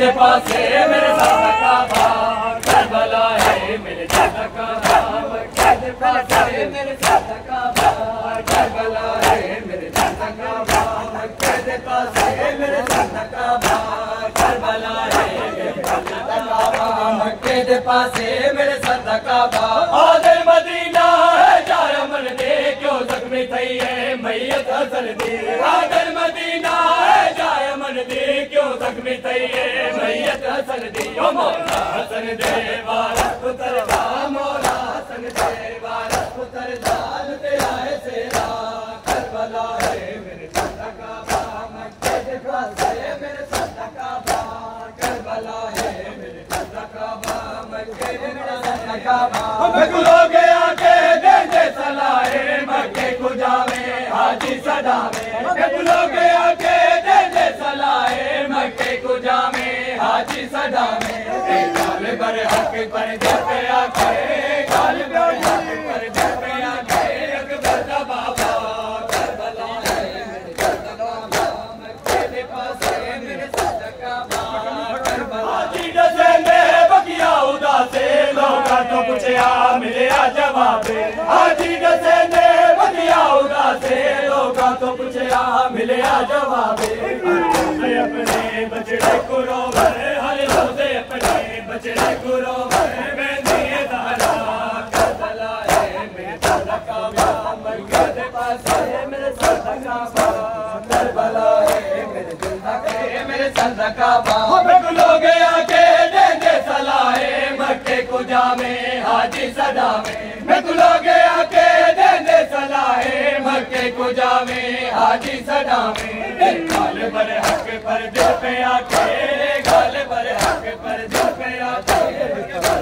दे पासे मेरे साथ काबा करबला है मेरे साथ काबा मक्के दे पासे मेरे साथ काबा करबला है मेरे साथ काबा मक्के दे पासे मेरे साथ काबा करबला है मेरे साथ काबा मक्के दे पासे मेरे साथ काबा आदिल मदीना है यार मन दे क्यों जख्मी थई है मैयत हसन दे आदिल मदीना है यार मन दे क्यों जख्मी थई है मैयत हसन दे ओ मौला हसन दे वारस पुत्र दा मौला हसन दे वारस पुत्र दा तेरा है सेरा करबला है मेरे साथ काबा मक्के दे पासे मेरे साथ काबा करबला है मेरे साथ काबा मक्के दे साथ काबा मैं लोग आके देंगे सलाहे मक्के को जावे हाजी सदावे मैं लोग आके देंगे सलाहे मक्के को जावे हाजी सदावे गाल पर हक पर दे पे आके गाल पर हक पर दे पे आके अकबर दा बाबा करबला है मेरे साथ काबा मक्के दे पासे मेरे साथ काबा करबला हाजी दसेंदे बकिया उदासे लोगा तो पूछया मिले आ जवाब हाजी दसेंदे बकिया उदासे लोगा तो पूछया मिले आ जवाब अपने बचड़े को रोवर हर रोजे अपने बचड़े को रोवर मैं दिए दारा करबला है मेरे साथ काबा मक्के दे पासे मेरे साथ काबा करबला है मेरे साथ काबा लोग आके देंगे सलाहे मक्के को जामे हाजी सदावे मैं लोग आके देंगे सलाहे मक्के को जामे हाजी सदावे गाल पर हक पर दिल पे आके गाल पर हक पर दिल पे आके